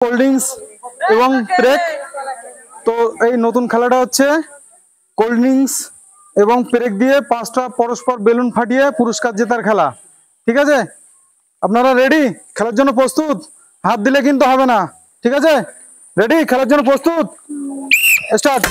Cold drinks এবং প্রেক। তো এই নতুন খেলাটা হচ্ছে কোল্ড ড্রিঙ্কস এবং প্রেক দিয়ে 5টা পরস্পর বেলুন ফাটিয়ে পুরস্কার জেতার খেলা। ঠিক আছে, আপনারা রেডি? খেলার জন্য প্রস্তুত? হাত দিলে কিন্তু হবে না, ঠিক আছে? রেডি? খেলার জন্য প্রস্তুত? স্টার্ট।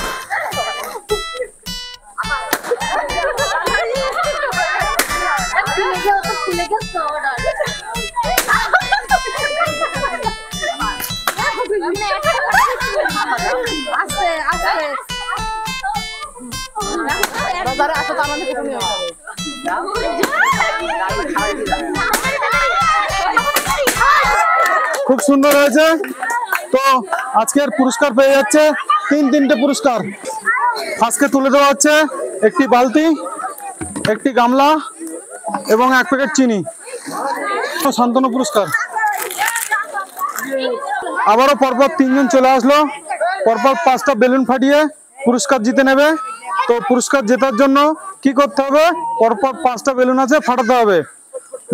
খুব সুন্দর হয়েছে। তো আজকের পুরস্কার পেয়ে যাচ্ছে তিনটে পুরস্কার। আজকে তুলে দেওয়া হচ্ছে একটি বালতি, একটি গামলা এবং 1 প্যাকেট চিনি। শান্তনু পুরস্কার। আবারও পরপর 3 জন চলে আসলো, পরপর 5টা বেলুন ফাটিয়ে পুরস্কার জিতে নেবে। তো পুরস্কার জেতার জন্য কি করতে হবে? পরপর 5টা বেলুন আছে, ফাটাতে হবে।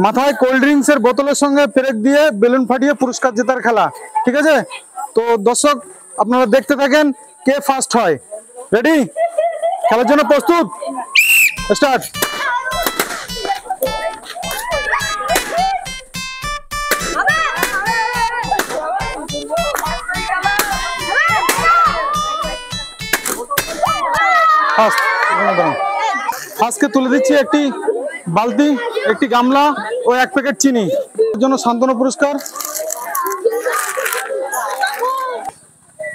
মাথায় কোল্ড ড্রিঙ্কস এর বোতলের সঙ্গে পেরেক দিয়ে বেলুন ফাটিয়ে পুরস্কার জেতার খেলা। ঠিক আছে, তো দর্শক আপনারা দেখতে থাকেন কে ফার্স্ট হয়। রেডি? খেলার জন্য প্রস্তুত? স্টার্ট। আজকে তুলে দিচ্ছি একটি বালতি, একটি গামলা ও 1 প্যাকেট চিনি। এর জন্য শান্তনু পুরস্কার।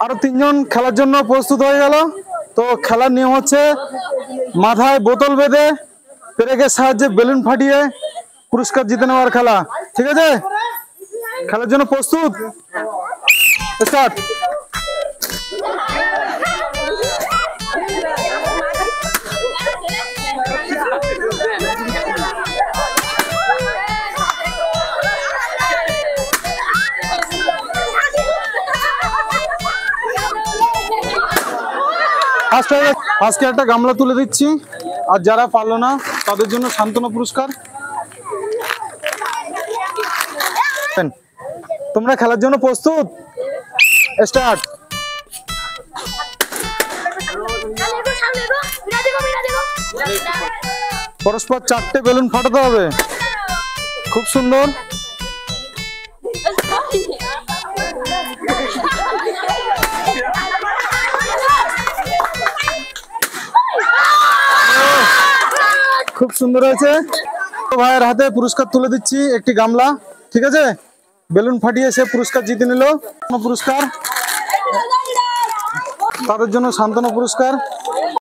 আরো 3 জন খেলার জন্য প্রস্তুত হয়ে গেল। তো খেলার নিয়ম হচ্ছে মাথায় বোতল বেঁধে পেরেকের সাহায্যে বেলুন ফাটিয়ে পুরস্কার জিতে নেওয়ার খেলা। ঠিক আছে, খেলার জন্য প্রস্তুত? স্টার্ট। আজকে একটা গামলা তুলে দিচ্ছি, আর যারা পারলো না তাদের জন্য শান্তনু পুরস্কার। তোমরা খেলার জন্য প্রস্তুত? স্টার্ট। পরস্পর 4টে বেলুন ফাটাতে হবে। খুব সুন্দর। খুব সুন্দর হয়েছে। ভাইয়ের হাতে পুরস্কার তুলে দিচ্ছি, একটি গামলা। ঠিক আছে, বেলুন ফাটিয়ে সে পুরস্কার জিতে নিল। পুরস্কার তাদের জন্য শান্তনু পুরস্কার।